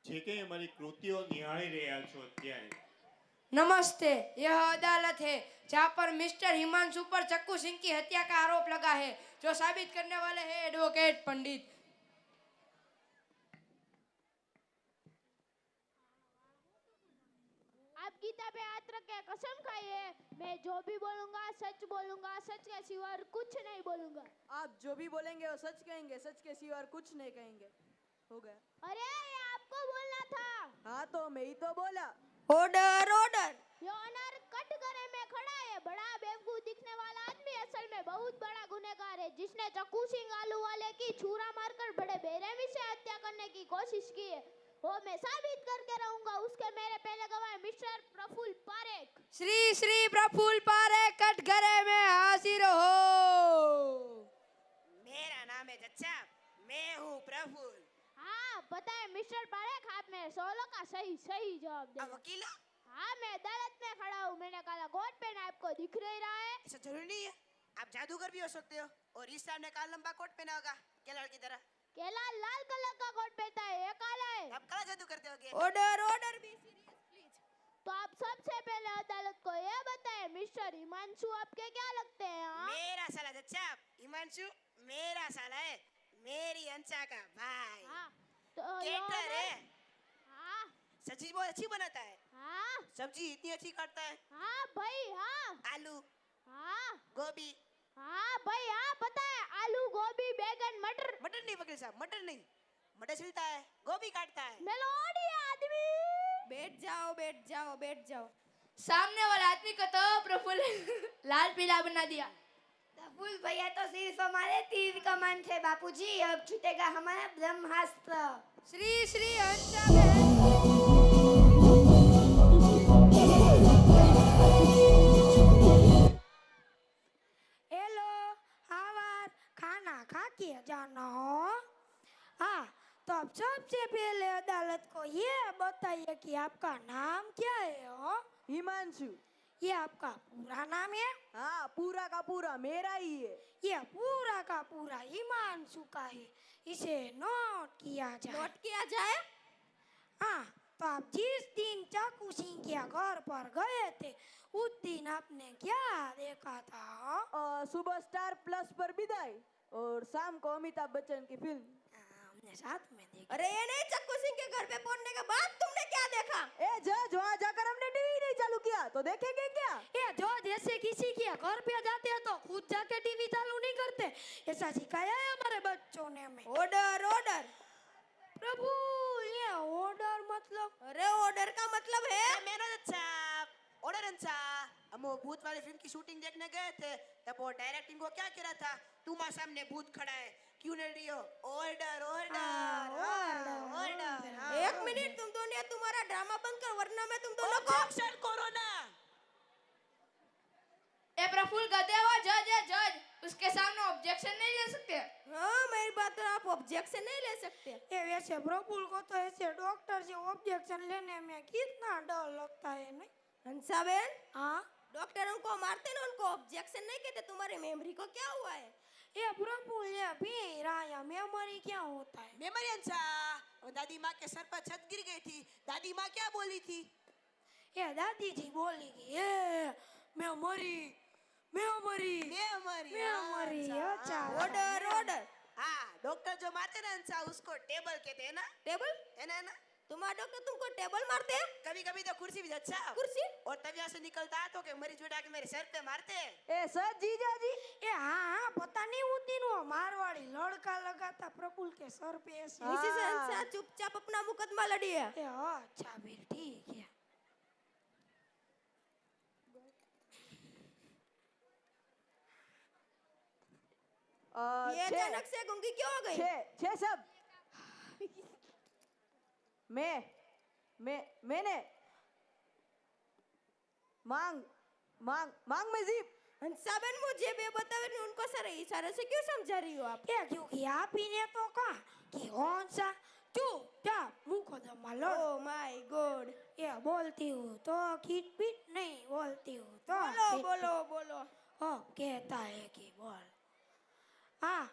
જે કંઈ અમારી કૃતિઓ નિહાળી રહ્યા છો અત્યારે नमस्ते, यह अदालत है जहाँ पर मिस्टर हिमांशु पर चक्कू सिंह की हत्या का आरोप लगा है, जो साबित करने वाले हैं एडवोकेट पंडित। आप गीता पे हाथ रख के कसम खाइए, मैं जो भी बोलूंगा सच के सिवा और कुछ नहीं बोलूंगा। आप जो भी बोलेंगे वो सच कहेंगे, सच के सिवा और कुछ नहीं कहेंगे। हो गया। अरे ये आपको बोलना था। हाँ तो मैं ही तो बोला। Order order. ये ऑनर कटघरे में खड़ा है, बड़ा बेवकूफ दिखने वाला आदमी असल में बहुत बड़ा गुनहगार है, जिसने चक्कू सिंह आलू वाले की छुरा मारकर बड़े बेरहमी से हत्या करने की कोशिश की है। वो मैं साबित करके रहूंगा। उसके मेरे पहले गवाह मिस्टर प्रफुल्ल पारेख। श्री श्री प्रफुल्ल पारेख कटघरे में हाजिर हो। मेरा नाम है जच्चा, मैं हूँ प्रफुल्ल। हाँ पता है मिस्टर पारेख, आप मेरे सवालों का सही जवाब दे। वकील हाँ मैं अदालत में खड़ा हूँ, मैंने काला कोट पहना, आपको दिख नहीं रहा है? ऐसा जरूरी नहीं है, आप जादूगर भी हो सकते हो। और इस साहब ने काला लंबा कोट पहना होगा केला की तरह। केला लाल कलर का कोट पहनता है, ये काला है। आप काला जादू करते होगे। Order order. Be serious please. तो आप सबसे पहले अदालत को ये बताएं, मिस्टर हिमांशु आपके क्या लगते हैं? हाँ? मेरा साला जच्चा हिमांशु मेरा साला है, मेरी अंशा का भाई। हाँ तो केटर है, हाँ सब्जी बहुत अच्छी बनाता है। हाँ सब्जी इतनी अच्छी काटता है, हाँ भाई हाँ आलू हाँ गोभी। हाँ भाई हाँ पता है, आलू गोभी बैगन मटर। मटर नहीं वकील साहब, मटर नहीं, मटर छिलता है, गोभी काटता है। मेलोडी आदमी। बैठ जाओ बैठ जाओ बैठ जाओ। सामने वाले आदमी को तो प्रफुल्ल लाल पीला बना दिया। प्रफुल्ल भैया तो सिर्फ हमारे तीर कमान थे बापूजी, अब छूटेगा हमारा ब्रह्मास्त्र। श्री श्री हंसा बहन। हेलो, आवाज खाना खा के जाना हो। हाँ तो अब सबसे पहले अदालत को ये बताइए कि आपका नाम क्या है हो? हिमांशु। ये आपका पूरा नाम है? हाँ पूरा का पूरा मेरा ही है। ये पूरा का पूरा हिमांशु का है, इसे नोट किया जाए। नोट किया जाए। हाँ तो आप जिस दिन चक्कू सिंह के घर पर गए थे उस दिन आपने क्या देखा था? सुबह स्टार प्लस पर विदाई और शाम को अमिताभ बच्चन की फिल्म। हमने साथ में देखी। अरे ये नहीं, चक्कू सिंह के घर पे पहुंचने के बाद तुमने क्या देखा? ए जज, वहाँ जाकर हमने टीवी नहीं चालू किया तो देखेंगे क्या? ये जो जैसे किसी के घर पे जाते हैं तो खुद जाके टीवी चालू नहीं करते, ऐसा सिखाया है हमारे बच्चों ने हमें। Order order. प्रभु ये ऑर्डर मतलब? अरे ऑर्डर का मतलब है मेरा जच्चा ऑर्डर अंशा। हम वो भूत वाली फिल्म की शूटिंग देखने गए थे, तब वो डायरेक्टिंग को क्या कह रहा था, तुम्हारे सामने भूत खड़ा है, क्यों नहीं रही हो? Order order order. एक मिनट, तुम दोनों ने तुम्हारा ड्रामा बंद कर, वरना मैं तुम दोनों को। ऑब्जेक्शन करो ना। ए प्रफुल्ल गधे हुआ जज है, जज उसके सामने ऑब्जेक्शन नहीं ले सकते। हाँ मेरी बात पर आप ऑब्जेक्शन नहीं ले सकते। ये वैसे प्रभु को तो ऐसे डॉक्टर से ऑब्जेक्शन लेने में कितना डर लगता है नहीं? हंसा बहन, हाँ डॉक्टरों को मारते ना, उनको ऑब्जेक्शन नहीं कहते। तुम्हारी मेमोरी को क्या हुआ है? ये प्रभु ये भी राया मेमोरी क्या होता है? मेमोरी अंशा, वो दादी माँ के सर पर छत गिर गई थी, दादी माँ क्या बोली थी? ये दादी जी बोलेगी ये मेमोरी मेमोरी मेमोरी मेमोरी। अच्छा ऑर्डर ऑर्डर। हाँ डॉक्टर जो मारते ना अंशा, उसको टेबल कहते हैं ना। टेबल? है ना? तुम्हारा डॉक्टर तुमको टेबल मारते हैं? कभी कभी तो कुर्सी भी अच्छा। कुर्सी? और तब यहाँ से निकलता है तो के मरीज उठा के मेरे सर पे मारते हैं। ए सर जीजा जी। ये हाँ पता नहीं उस दिन वो मारवाड़ी लड़का लगा था प्रफुल्ल के सर पे ऐसे। इसी से हंसा चुपचाप अपना मुकदमा लड़ी है। ये अच्छा फिर ठीक है। ये अचानक से गूंगी क्यों हो गई? छह सब। मैंने मांग मांग मांग में जीप। हंसाबेन मुझे भी बतावे नहीं, उनको सर इशारे से क्यों समझा रही हो आप? ये क्योंकि आप ही ने तो कहा कि कौन सा चुपचाप मुकदमा लड़ो। Oh my God. ये बोलती हूँ तो खींच पीट नहीं बोलती हूँ तो बोलो खींच बोलो पीट। बोलो। ओ कहता है कि बोल। हाँ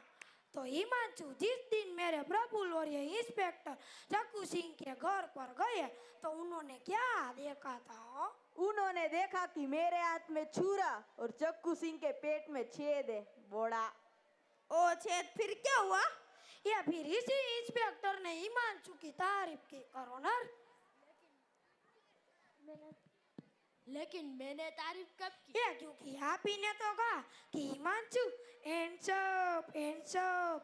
तो हिमांशु जिस दिन मेरे प्रफुल्ल और ये इंस्पेक्टर चक्कू सिंह के घर पर गए तो उन्होंने क्या देखा था? उन्होंने देखा कि मेरे हाथ में छुरा और चक्कू सिंह के पेट में छेद है। बोड़ा। ओ छेद, फिर क्या हुआ? या फिर इसी इंस्पेक्टर ने हिमांशु की तारीफ की करोनर। लेकिन मैंने तारीफ कब की? ये क्योंकि आप ही ने तो कहा कि हिमांशु हैंडसम।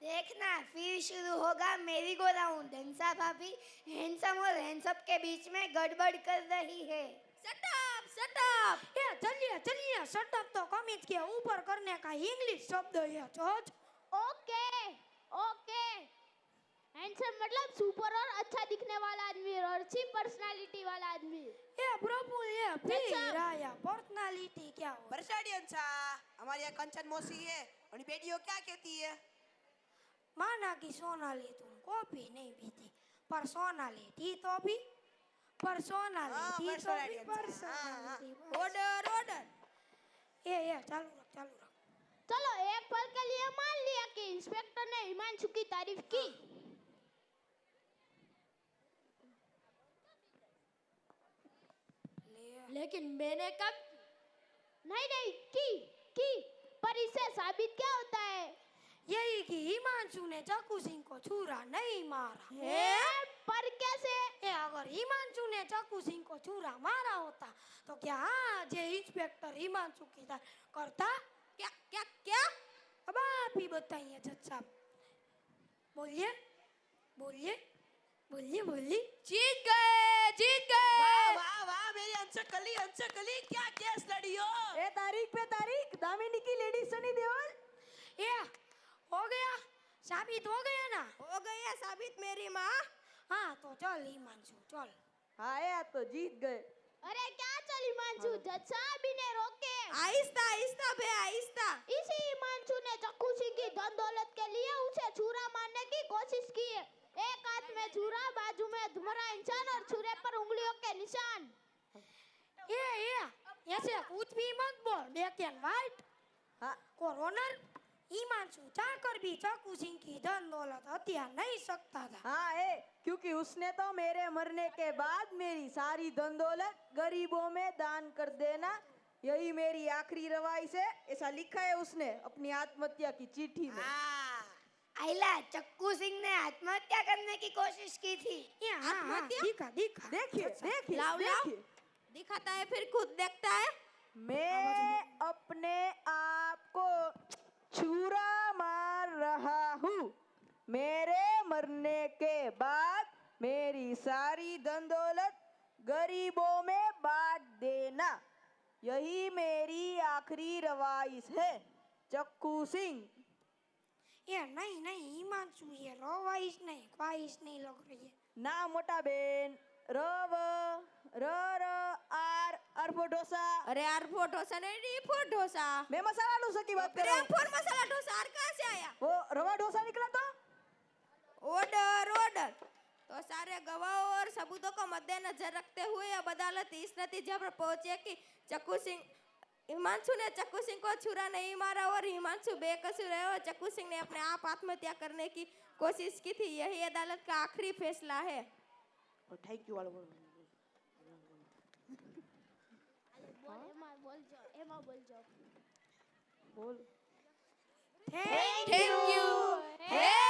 देखना फिर शुरू होगा मेरी गो राउंड। हंसा भाभी हैंडसम और हैंडसम के बीच में गड़बड़ कर रही है। Shut up. ये चलिए शटअप तो कमीज के ऊपर करने का इंग्लिश शब्द है जज। Okay okay. हैंडसम मतलब सुपर और अच्छा दिखने वाला आदमी और अच्छी पर्सनालिटी वाला आदमी। ये प्रभु ये फिर आया पर्सनालिटी क्या हो? बरसाड़ी अंसा, हमारी यहाँ कंचन मौसी है और ये बेटियों क्या कहती है? माना कि सोनाली तुम कॉफी नहीं पीती पर सोनाली थी तो भी पर्सनालिटी तो भी पर्सनालिटी। ऑर्डर। ये चालू रख। चलो एक पल के लिए मान लिया कि इंस्पेक्टर ने हिमांशु की तारीफ की। लेकिन मैंने कब? नहीं की पर इससे साबित क्या होता है? यही कि हिमांशु ने चक्कू सिंह को छुरा नहीं मारा है? पर कैसे? ये अगर हिमांशु ने चक्कू सिंह को छुरा मारा होता तो क्या आज ये इंस्पेक्टर हिमांशु की तारीफ करता? क्या? अब आप ही बताइए जज साहब। बोलिए। जीत गए। वाह मेरी अंशकली क्या केस लड़ी हो? ए तारीख पे तारीख, दामिनी की लेडी सनी देओल। ये हो गया, साबित हो गया ना? हो गया साबित मेरी माँ। हाँ तो चल हिमांशु चल। हाँ यार तो जीत गए। अरे क्या चल हिमांशु, जज साहब ही ने रोके। आहिस्ता बे आहिस्ता। इसी हिमांशु ने चक्कू सिंह की धन दौलत के लिए उसे छुरा मारने की कोशिश की है। एक हाथ में छुरा, बाजू में धुमरा इंसान और छुरे पर उंगलियों के निशान। ये ऐसे कुछ भी मत बोल, ब्लैक एंड व्हाइट। हाँ करोनर हिमांशु चाहकर भी चक्कू सिंह की धन दौलत हत्या नहीं सकता था। हाँ क्योंकि उसने तो मेरे मरने के बाद मेरी सारी धन दौलत गरीबों में दान कर देना, यही मेरी आखिरी रवाइश है। ऐसा लिखा है उसने अपनी आत्महत्या की चिट्ठी में। आइला चक्कू सिंह ने आत्महत्या करने की कोशिश की थी। हाँ, दिखा देखिए लाओ। दिखाता है फिर खुद देखता है। मैं अपने आप को छुरा मार रहा हूँ। मेरे मरने के बाद मेरी सारी धन दौलत गरीबों में बांट देना, यही मेरी आखिरी रवाइश है। चक्कू सिंह। ये नहीं हिमांशु, ये रवाइश नहीं ख्वाहिश नहीं लग रही है ना मोटा बेन। Raw are फोटोसा। अरे यार फोटोसा नहीं फोटोसा। मैं मसाला डोसा की बात कर रहा हूँ। फोर मसाला डोसा कहाँ से आया? वो रवा डोसा निकला था। ऑर्डर। तो सारे गवाहों और सबूतों को मद्देनजर रखते हुए अब अदालत इस नतीजे पर पहुंचे कि हिमांशु ने चक्कू सिंह को छुरा नहीं मारा और हिमांशु बेकसूर है और चक्कू सिंह ने अपने आप आत्महत्या करने की कोशिश की थी। यही अदालत का आखिरी फैसला है। थैंक यू वाला बोल जाओ। बोल। Thank you.